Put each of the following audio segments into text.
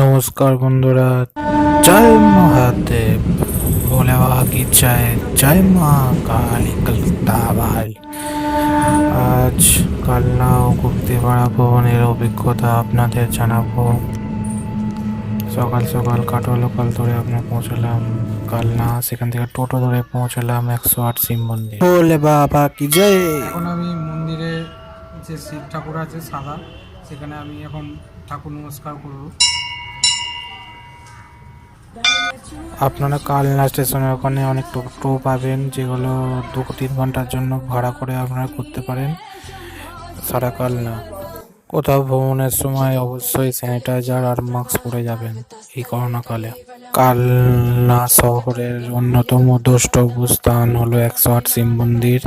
নমস্কার বন্ধুরা, জয় মহাদেব, ভোলে বাবা কি জয়, জয় মা কালী কলকাতা ভাই। আজ কালনা ও গুপ্তিপাড়া ভবনের অভিজ্ঞতা আপনাদের জানাবো। সকাল সকাল কাটো লোকাল ধরে আমরা পৌঁছলাম কালনা, সেখান থেকে টোটো ধরে পৌঁছলাম 108 শিব মন্দির। ভোলে বাবা কি জয়। এখন আমি মন্দিরে যে শিব ঠাকুর আছে সাদা, সেখানে আমি এখন ঠাকুর নমস্কার করব। আপনারা কালনা স্টেশনের ওখানে অনেক টোটো পাবেন, যেগুলো 2-3 ঘন্টার জন্য ভাড়া করে আপনারা করতে পারেন সারা কালনা। কোথাও ভ্রমণের সময় অবশ্যই স্যানিটাইজার আর মাস্ক পরে যাবেন এই করোনাকালে। কালনা শহরের অন্যতম দ্রষ্টব্য স্থান হলো 108 শিব মন্দির,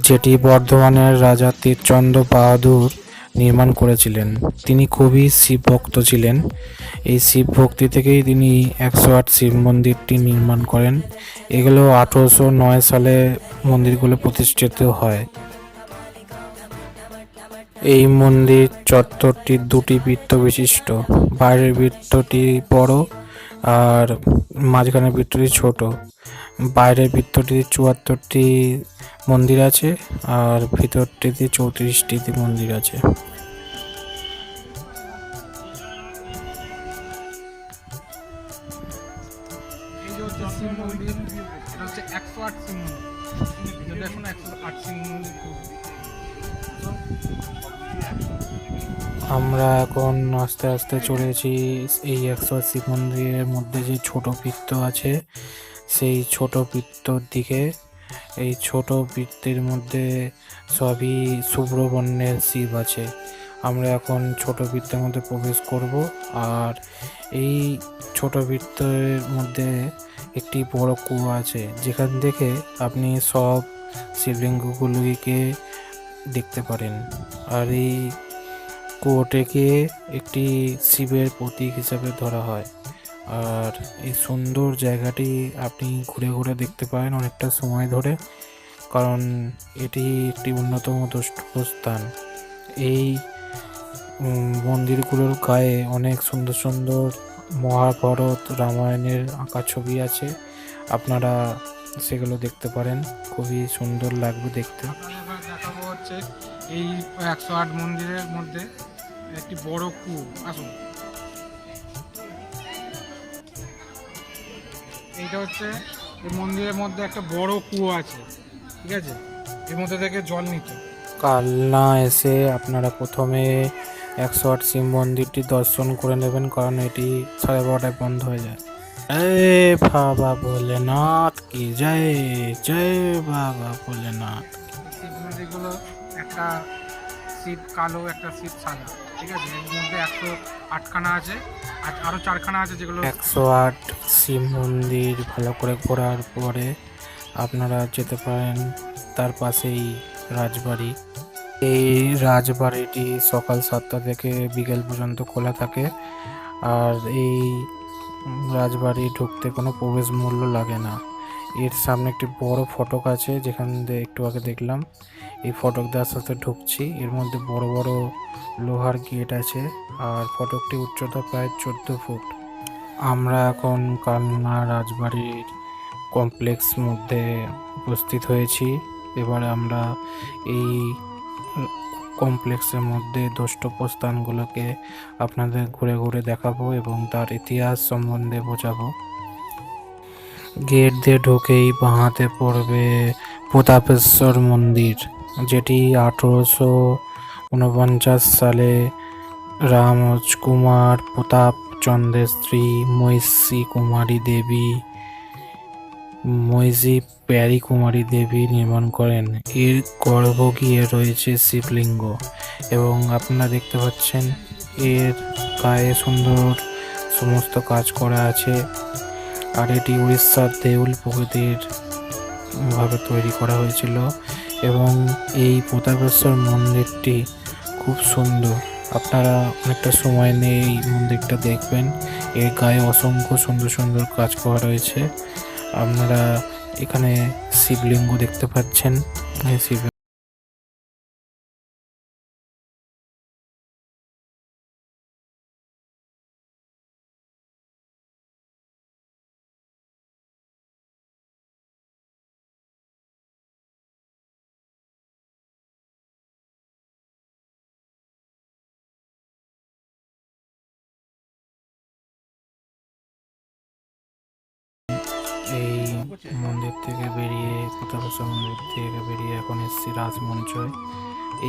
যেটি বর্ধমানের রাজা তীরচন্দ্র বাহাদুর নির্মাণ করেছিলেন। তিনি খুবই শিব ভক্ত ছিলেন। এই শিব ভক্তি থেকেই তিনি 108 শিব মন্দিরটি নির্মাণ করেন। এগুলো 1809 সালে মন্দিরগুলো প্রতিষ্ঠিত হয়। এই মন্দির চত্বরটি 2টি বৃত্ত বিশিষ্ট। বাইরের বৃত্তটি বড় আর মাঝখানের বৃত্তটি ছোট। বাইরের বৃত্তটি 74টি মন্দির আছে আর ভিতরটিতে 34টি মন্দির আছে। এই যে হচ্ছে শিব মন্দির, এটা হচ্ছে 108 শিব মন্দির। এটা দেখুন 108 শিব মন্দির। আমরা এখন আস্তে আস্তে চলেছি এই 108 শিব মন্দিরের মধ্যে যে ছোট বৃত্ত আছে সেই ছোট বৃত্তর দিকে। এই ছোট বৃত্তের মধ্যে সবই শুভ্র বর্ণের শিব আছে। আমরা এখন ছোট বৃত্তের মধ্যে প্রবেশ করব। আর এই ছোট বৃত্তের মধ্যে একটি বড় কুয়ো আছে, যেখান থেকে আপনি সব শিবলিঙ্গগুলিকে দেখতে পারেন। আর এই কুয়োটিকে একটি শিবের প্রতীক হিসাবে ধরা হয়। আর এই সুন্দর জায়গাটি আপনি ঘুরে ঘুরে দেখতে পারেন অনেকটা সময় ধরে, কারণ এটি একটি অন্যতম দ্রষ্টব্য স্থান। এই মন্দিরগুলোর গায়ে অনেক সুন্দর সুন্দর মহাভারত রামায়ণের আঁকা ছবি আছে। আপনারা সেগুলো দেখতে পারেন, খুবই সুন্দর লাগবে দেখতে। আপনাদের এবার দেখাবো হচ্ছে এই 108 মন্দিরের মধ্যে একটি বড় কুয়ো। আসুন, এইটা হচ্ছে এই মন্দিরের মধ্যে একটা বড় কুয়ো আছে, ঠিক আছে? এর মধ্যে থেকে জল নিতে। কালনা এসে আপনারা প্রথমে 108 শিব মন্দিরটি দর্শন করে নেবেন, কারণ এটি 12:30টায় বন্ধ হয়ে যায়। জয় বাবা ভোলেনাথ কি জয়, জয় বাবা ভোলেনাথ। শিব মন্দিরগুলো, একটা শিব কালো, একটা শিব সাদা, ঠিক আছে? এর মধ্যে 108খানা আছে, আর আরও 4খানা আছে যেগুলো 108 শিব মন্দির ভালো করে ঘোরার পরে আপনারা যেতে পারেন তার পাশেই রাজবাড়ি। এই রাজবাড়িটি সকাল 7টা থেকে বিকেল পর্যন্ত খোলা থাকে। আর এই রাজবাড়ি ঢুকতে কোনো প্রবেশ মূল্য লাগে না। এর সামনে একটি বড় ফটক আছে, যেখান দিয়ে একটু আগে দেখলাম। এই ফটক দিয়ে আস্তে আস্তে ঢুকছি। এর মধ্যে বড় বড় লোহার গেট আছে, আর ফটকটি উচ্চতা প্রায় 14 ফুট। আমরা এখন কালনা রাজবাড়ির কমপ্লেক্স মধ্যে উপস্থিত হয়েছি। এবারে আমরা এই কমপ্লেক্সের মধ্যে দ্রষ্টব্য স্থানগুলোকে আপনাদের ঘুরে ঘুরে দেখাবো এবং তার ইতিহাস সম্বন্ধে বোঝাবো। গেট দিয়ে ঢুকেই বাঁহাতে পড়বে প্রতাপেশ্বর মন্দির, যেটি 1849 সালে রাজকুমার প্রতাপ চন্দ্রের স্ত্রী মৈষী প্যারী কুমারী দেবী নির্মাণ করেন। এর গর্ভগৃহে রয়েছে শিবলিঙ্গ এবং আপনারা দেখতে পাচ্ছেন এর গায়ে সুন্দর সমস্ত কাজ করা আছে। আর এটি উড়িষ্যার দেউল প্রকৃতির ভাবে তৈরি করা হয়েছিল এবং এই প্রতাপেশ্বর মন্দিরটি খুব সুন্দর। আপনারা অনেকটা সময় নিয়ে এই মন্দিরটা দেখবেন। এর গায়ে অসংখ্য সুন্দর সুন্দর কাজ করা রয়েছে। আপনারা এখানে শিবলিঙ্গ দেখতে পাচ্ছেন। এই শিব মন্দির থেকে বেরিয়ে কোটালেশ্বর মন্দির থেকে বেরিয়ে এখন এসেছি রাজমঞ্চয়।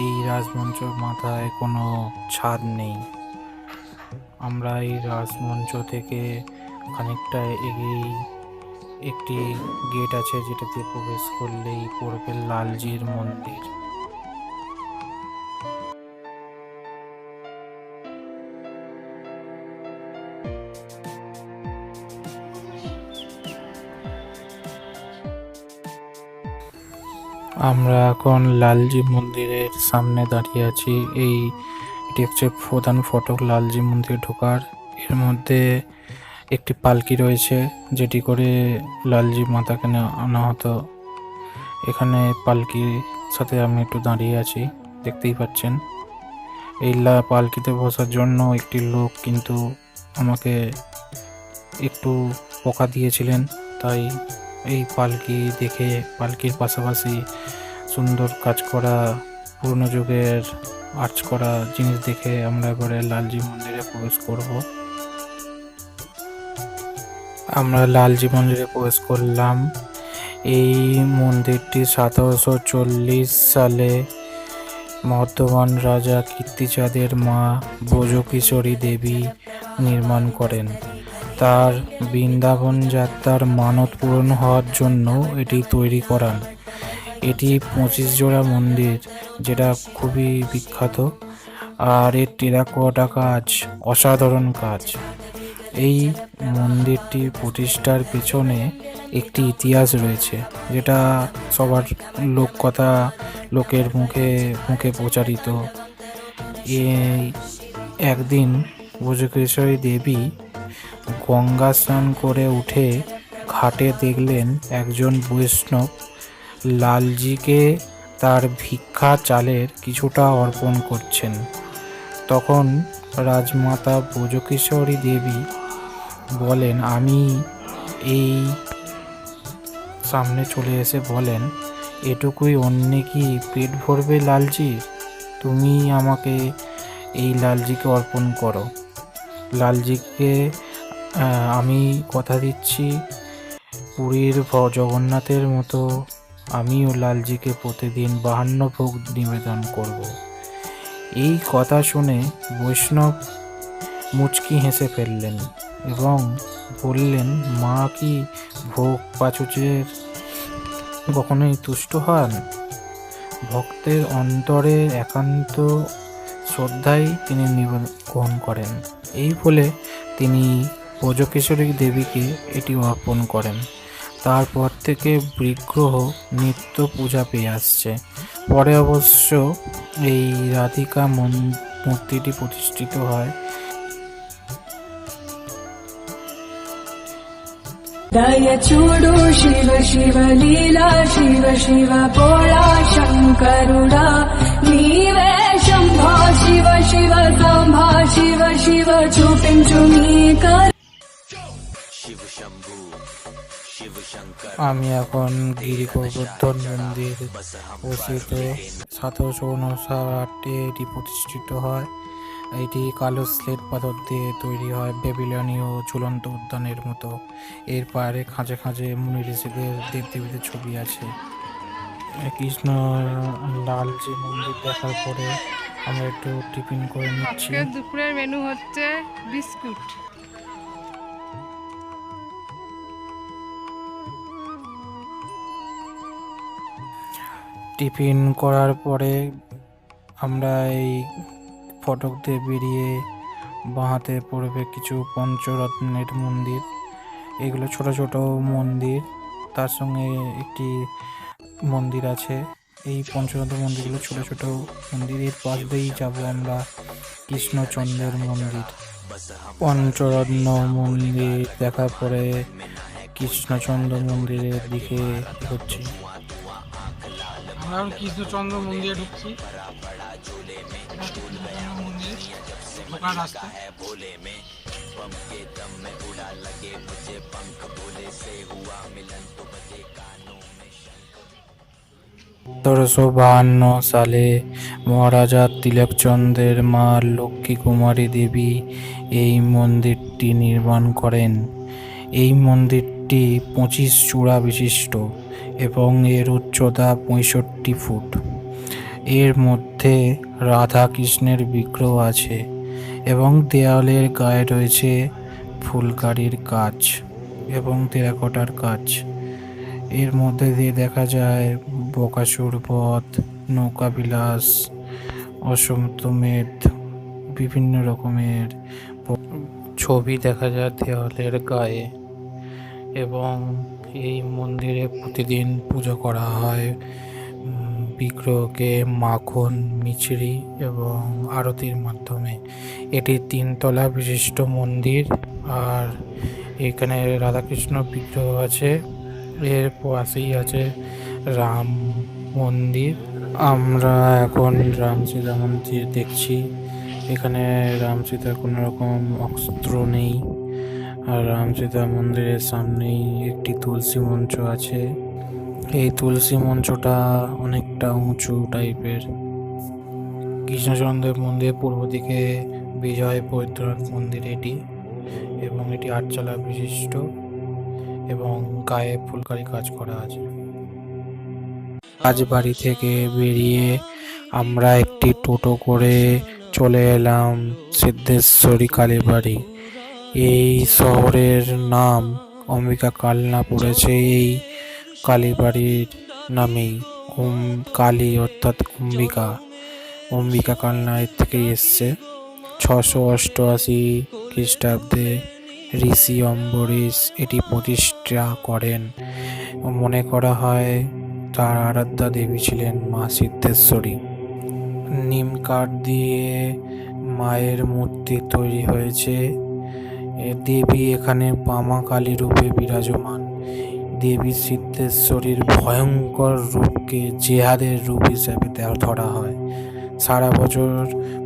এই রাজমঞ্চর মাথায় কোনো ছাদ নেই। আমরা এই রাজমঞ্চ থেকে খানিকটা এগিয়েই একটি গেট আছে, যেটাতে প্রবেশ করলেই পড়বে লালজির মন্দির। আমরা এখন লালজি মন্দিরের সামনে দাঁড়িয়ে আছি। এটি হচ্ছে প্রধান ফটক লালজি মন্দির ঢোকার। এর মধ্যে একটি পালকি রয়েছে, যেটি করে লালজি মাতাকে আনা হতো। এখানে পালকির সাথে আমি একটু দাঁড়িয়ে আছি, দেখতেই পাচ্ছেন। এই পালকিতে বসার জন্য একটি লোক কিন্তু আমাকে একটু বকা দিয়েছিলেন, তাই এই পালকি দেখে, পালকির পাশাপাশি সুন্দর কাজ করা পুরনো যুগের আর্চ করা জিনিস দেখে আমরা এবারে লালজি মন্দিরে প্রবেশ করব। আমরা লালজি মন্দিরে প্রবেশ করলাম। এই মন্দিরটি 1740 সালে বর্ধমান রাজা কীর্তিচাঁদের মা ব্রজকিশোরী দেবী নির্মাণ করেন। তার বৃন্দাবন যাত্রার মানত পূরণ হওয়ার জন্য এটি তৈরি করান। এটি 25 জোড়া মন্দির, যেটা খুবই বিখ্যাত। আর এর টেরাকোটা কাজ অসাধারণ কাজ। এই মন্দিরটি প্রতিষ্ঠার পেছনে একটি ইতিহাস রয়েছে, যেটা সবার লোককথা, লোকের মুখে মুখে প্রচারিত। এই একদিন ব্রজকেশ্বরী দেবী গঙ্গা স্নান করে উঠে ঘাটে দেখলেন একজন বৈষ্ণব লালজিকে তার ভিক্ষা চালের কিছুটা অর্পণ করছেন। তখন রাজমাতা ব্রজকেশ্বরী দেবী বলেন, আমি এই সামনে চলে এসে বলেন, এটুকুই অন্যে কি পেট ভরবে লালজি? তুমি আমাকে এই লালজিকে অর্পণ করো। লালজিকে আমি কথা দিচ্ছি, পুরীর জগন্নাথের মতো আমিও লালজিকে প্রতিদিন 52 ভোগ নিবেদন করব। এই কথা শুনে বৈষ্ণব মুচকি হেসে ফেললেন এবং বললেন, মা কি ভোগ পাচুচের কখনোই তুষ্ট হন? ভক্তের অন্তরে একান্ত শ্রদ্ধাই তিনি গ্রহণ করেন। এই বলে তিনি ব্রজকেশ্বরী দেবীকে এটি অর্পণ করেন। তারপর থেকে বিগ্রহ নিত্য পূজা পেয়ে আসছে। পরে অবশ্য এই রাধিকা মূর্তিটি প্রতিষ্ঠিত হয়। दय चूडु शिव शिव लीला शिव शिव भोळा शङ्करुडा नीवे शम्भो शिव शिव शम्भो शिव शिव చూపించు నీ আমি এখন গিরি গোবর্ধন মন্দির বসিত 1759 এটি প্রতিষ্ঠিত হয়। এটি কালো স্লেট পাথর দিয়ে তৈরি হয়, বেবিলনীয় ঝুলন্ত উদ্যানের মতো। এর পাড়ে খাঁজে খাঁজে মুনি ঋষিদের দেবদেবীদের ছবি আছে। কৃষ্ণ লালজি মন্দির দেখার পরে আমরা একটু টিফিন করে নিচ্ছি। দুপুরের মেনু হচ্ছে বিস্কুট। টিফিন করার পরে আমরা এই ফটক দিয়ে বেরিয়ে বাঁহাতে পড়বে কিছু পঞ্চরত্নের মন্দির। এগুলো ছোট ছোট মন্দির, তার সঙ্গে একটি মন্দির আছে। এই পঞ্চরত্ন মন্দিরগুলো ছোট ছোট মন্দির। এর পাশ দিয়েই যাব আমরা কৃষ্ণচন্দ্রের মন্দির। পঞ্চরত্ন মন্দির দেখার পরে কৃষ্ণচন্দ্র মন্দিরের দিকে হচ্ছে। আমরা এখন কৃষ্ণচন্দ্র মন্দিরে ঢুকছি। মন্দির ঢোকার রাস্তা। 1752 সালে মহারাজা তিলকচন্দ্রের মা লক্ষ্মী কুমারী দেবী এই মন্দিরটি নির্মাণ করেন। এই মন্দিরটি মন্দিরটি 25 চূড়া বিশিষ্ট এবং এর উচ্চতা 65 ফুট। এর মধ্যে রাধা কৃষ্ণের বিগ্রহ আছে এবং দেওয়ালের গায়ে রয়েছে ফুলকারির কাজ এবং টেরাকোটার কাজ। এর মধ্যে দিয়ে দেখা যায় বকাসুর বধ, নৌকা বিলাস, অশ্বত্থমেধ, বিভিন্ন রকমের ছবি দেখা যায় দেওয়ালের গায়ে। এবং এই মন্দিরে প্রতিদিন পুজো করা হয় বিগ্রহকে মাখন, মিছরি এবং আরতির মাধ্যমে। এটি 3 তলা বিশিষ্ট মন্দির আর এখানে রাধাকৃষ্ণ বিগ্রহ আছে। এর পাশেই আছে রাম মন্দির। আমরা এখন রাম সীতা মন্দির দেখছি। এখানে রাম সীতার কোনো রকম অস্ত্র নেই আর রাম সীতা মন্দিরের সামনেই একটি তুলসী মঞ্চ আছে। এই তুলসী মঞ্চটা অনেকটা উঁচু টাইপের। কৃষ্ণচন্দ্রের মন্দির পূর্ব দিকে বিজয় বৈদ্যনাথ মন্দির এটি, এবং এটি 8 তলা বিশিষ্ট এবং গায়ে ফুলকারি কাজ করা আছে। রাজবাড়ি থেকে বেরিয়ে আমরা একটি টোটো করে চলে এলাম সিদ্ধেশ্বরী কালীবাড়ি। এই শহরের নাম অম্বিকা কালনা পড়েছে এই কালীবাড়ির নামেই। কালী অর্থাৎ অম্বিকা কালনা এর থেকেই এসছে। 688 খ্রিস্টাব্দে ঋষি অম্বরীশ এটি প্রতিষ্ঠা করেন। মনে করা হয় তার আরাধ্যা দেবী ছিলেন মা সিদ্ধেশ্বরী। নিম কাঠ দিয়ে মায়ের মূর্তি তৈরি হয়েছে। দেবী এখানে বামা কালী রূপে বিরাজমান। দেবী সিদ্ধেশ্বরীর ভয়ঙ্কর রূপকে জেহাদের রূপ হিসেবে ধরা হয়। সারা বছর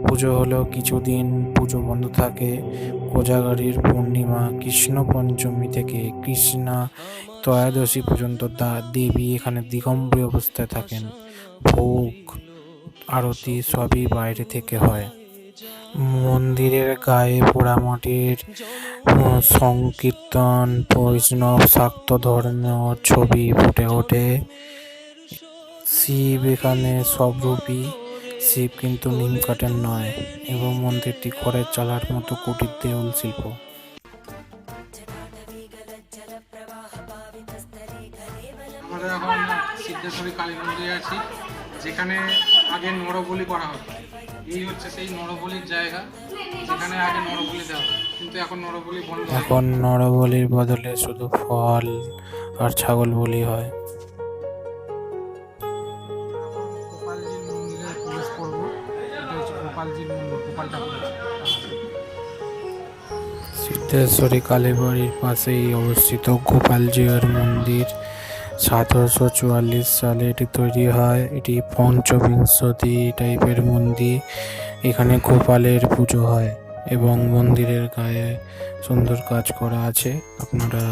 পুজো হলেও কিছুদিন পুজো বন্ধ থাকে। কোজাগরীর পূর্ণিমা, কৃষ্ণ পঞ্চমী থেকে কৃষ্ণা ত্রয়োদশী পর্যন্ত দেবী এখানে দিগম্বরী অবস্থায় থাকেন। ভোগ আরতি সবই বাইরে থেকে হয়। মন্দিরের গায়ে পোড়ামাটির সংকীর্তন, বৈষ্ণব শাক্ত ধর্মের ছবি ফুটে ওঠে। শিব এখানে সবরূপী। শিব কিন্তু নিম কাঠের নয় এবং মন্দিরটি খড়ের চালার মতো কুটির দেউল শিল্প। আমরা এখন সিদ্ধেশ্বরী কালী মন্দিরে আছি, যেখানে আগে নরবলি করা হতো। এই হচ্ছে সেই নরবলির জায়গা, যেখানে আগে নরবলি দেওয়া হতো, কিন্তু এখন নরবলি বন্ধ। এখন নরবলির বদলে শুধু ফল আর ছাগল বলি হয়। গোপালজির মন্দিরে প্রবেশ করবো। এটা হচ্ছে গোপালজির মন্দির, গোপাল ঠাকুর আছে। সিদ্ধেশ্বরী কালীবাড়ির পাশেই অবস্থিত গোপালজিউর মন্দির। 1744 সালে এটি তৈরি হয়। এটি পঞ্চবিংশতি টাইপের মন্দির। এখানে গোপালের পুজো হয় এবং মন্দিরের গায়ে সুন্দর কাজ করা আছে। আপনারা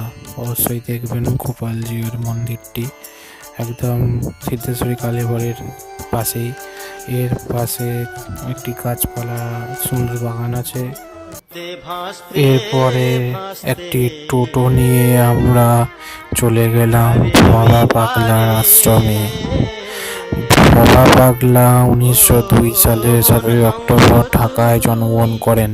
অবশ্যই দেখবেন গোপালজিউর মন্দিরটি একদম সিদ্ধেশ্বরী কালীবাড়ির পাশেই। এর পাশে একটি গাছপালা সুন্দর বাগান আছে। এরপরে একটি টোটো নিয়ে আমরা চলে গেলাম ভবা পাগলার আশ্রমে। ভবা পাগলা 1902 সালের 7 অক্টোবর ঢাকায় জন্মগ্রহণ করেন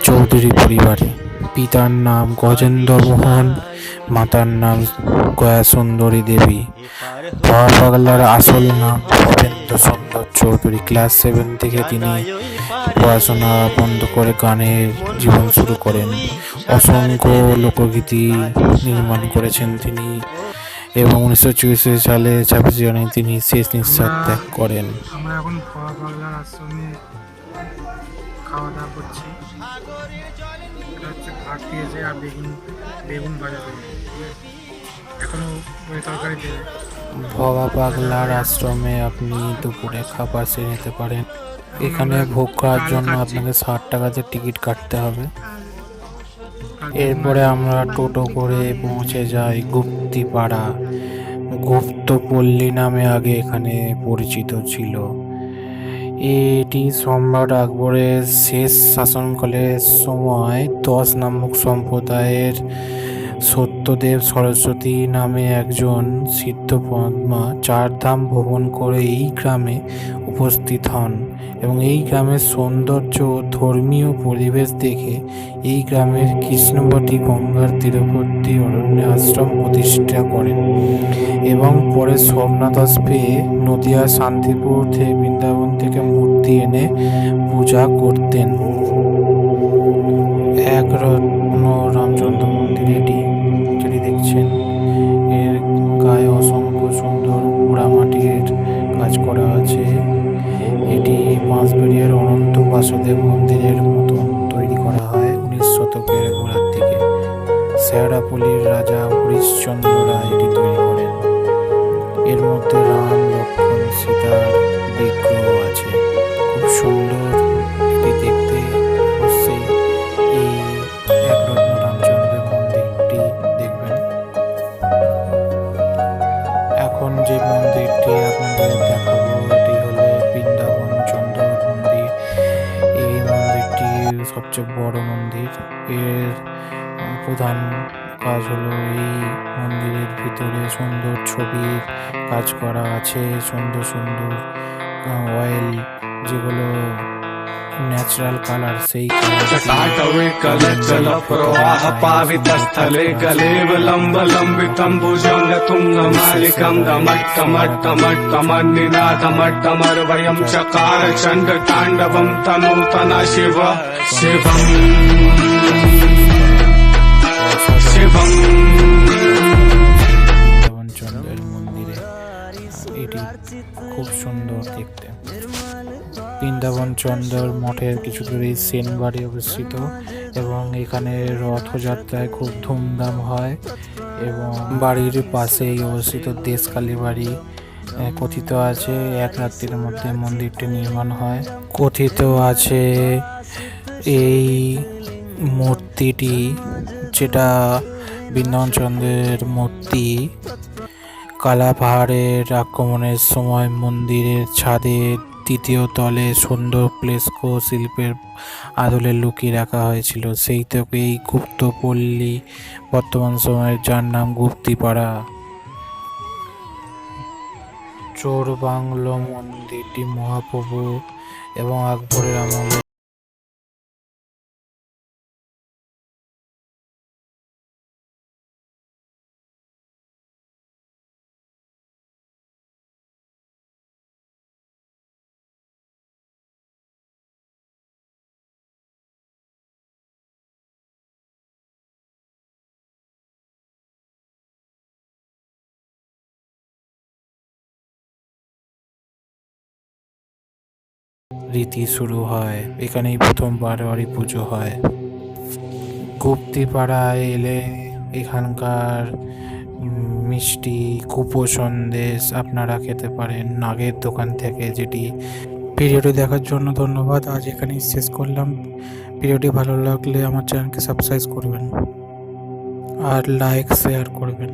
চৌধুরী পরিবারে। পিতার নাম গজেন্দ্র মোহন, মাতার নাম গয়াসুন্দরী দেবী। ভবা পাগলার আসল নাম ভবেন্দ্র সুন্দর চৌধুরী। ক্লাস 7 থেকে তিনি পড়াশোনা বন্ধ করে গানের জীবন শুরু করেন। অসংখ্য লোকগীতি নির্মাণ করেছেন তিনি এবং 1964 সালে 26 জানুয়ারি তিনি শেষ নিঃশ্বাস ত্যাগ করেন। আমরা এখন ভবা পাগলার আশ্রমে খাওয়া দাওয়া করছি। এটা হচ্ছে ভাত দিয়েছে আর বেগুন ভাজা দেবে, এখনো ওই তরকারি দেবে। ভবা পাগলার আশ্রমে আপনি দুপুরে খাবার সেরে নিতে পারেন। এখানে ভোগ করার জন্য আপনাকে 60 টাকাতে টিকিট কাটতে হবে। এরপরে আমরা টোটো করে পৌঁছে যাই গুপ্তিপাড়া। গুপ্তপল্লী নামে আগে এখানে পরিচিত ছিল। এটি সম্রাট আকবরের শেষ শাসনকালের সময় 10 নামক সম্প্রদায়ের সত্যদেব সরস্বতী নামে একজন সিদ্ধপদ্মা চারধাম ভ্রমণ করে এই গ্রামে উপস্থিত হন এবং এই গ্রামের সৌন্দর্য ও ধর্মীয় পরিবেশ দেখে এই গ্রামের কৃষ্ণবতী গঙ্গার তীরবর্তী অরণ্যে আশ্রম প্রতিষ্ঠা করেন এবং পরে সোমনাথ পেয়ে নদিয়া শান্তিপুর থেকে বৃন্দাবন থেকে মূর্তি এনে পূজা করতেন। এক রত্ন রামচন্দ্র মন্দির এটি, যেটি দেখছেন এর গায়ে অসংখ্য সুন্দর পোড়ামাটির কাজ করা আছে। এটি বাঁশবেড়িয়ার অনন্ত বাসুদেব মন্দিরের মতন তৈরি করা হয় 19 শতকের গোড়ার দিকে। শেওড়াফুলির রাজা হরিশ্চন্দ্র রায় এটি তৈরি করেন। এর মধ্যে রাম লক্ষ্মণ সীতার বিগ্রহ আছে, খুব সুন্দর এটি দেখতে। অবশ্যই এই একরত্ন রামচন্দ্রের মন্দিরটি দেখবেন। এখন যে মন্দিরটি আপনাদের দেখাবো এটি হলো বৃন্দাবন চন্দ্র মন্দির। এই মন্দিরটি সবচেয়ে বড় মন্দির। এর প্রধান কাজ হলো এই মন্দিরের ভিতরে সুন্দর ছবির কাজ করা আছে, সুন্দর সুন্দর অয়েল যেগুলো ন্যাচারাল কালার, সেই जटाटवे कलचलप्रवाह पावितस्थले गलेवलम्बलम्बितं भुजङ्गतुङ्गमालिकं दमट्टमट्टमट्टमन्निनादमट्टमर्वयं चकार चण्डताण्डवं तनूतना शिव शिवम् शिवम् বৃন্দাবন চন্দ্রের মন্দিরে এটি খুব সুন্দর দেখতে। বৃন্দাবন চন্দ্র মঠের কিছু দূরেই সেন বাড়ি অবস্থিত এবং এখানে রথযাত্রায় খুব ধুমধাম হয় এবং বাড়ির পাশেই অবস্থিত দেশকালী বাড়ি। কথিত আছে এক রাত্রির মধ্যে মন্দিরটি নির্মাণ হয়। কথিত আছে এই মূর্তিটি, যেটা বৃন্দাবন চন্দ্রের মূর্তি, কালা পাহাড়ের আক্রমণের সময় মন্দিরের ছাদের তৃতীয় তলে সুন্দর ফ্রেস্কো শিল্পের আদলে লুকিয়ে রাখা হয়েছিল। সেই থেকে এই গুপ্তপল্লী বর্তমান সময়ের, যার নাম গুপ্তিপাড়া। চোর বাংলো মন্দিরটি মহাপ্রভু এবং আকবরের আমলে রীতি শুরু হয়। এখানেই প্রথম বারোয়ারি পুজো হয়। গুপ্তিপাড়ায় এলে এখানকার মিষ্টি কুপো সন্দেশ আপনারা খেতে পারেন নাগের দোকান থেকে। যেটি ভিডিওটি দেখার জন্য ধন্যবাদ। আজ এখানেই শেষ করলাম। ভিডিওটি ভালো লাগলে আমার চ্যানেলকে সাবস্ক্রাইব করবেন আর লাইক শেয়ার করবেন।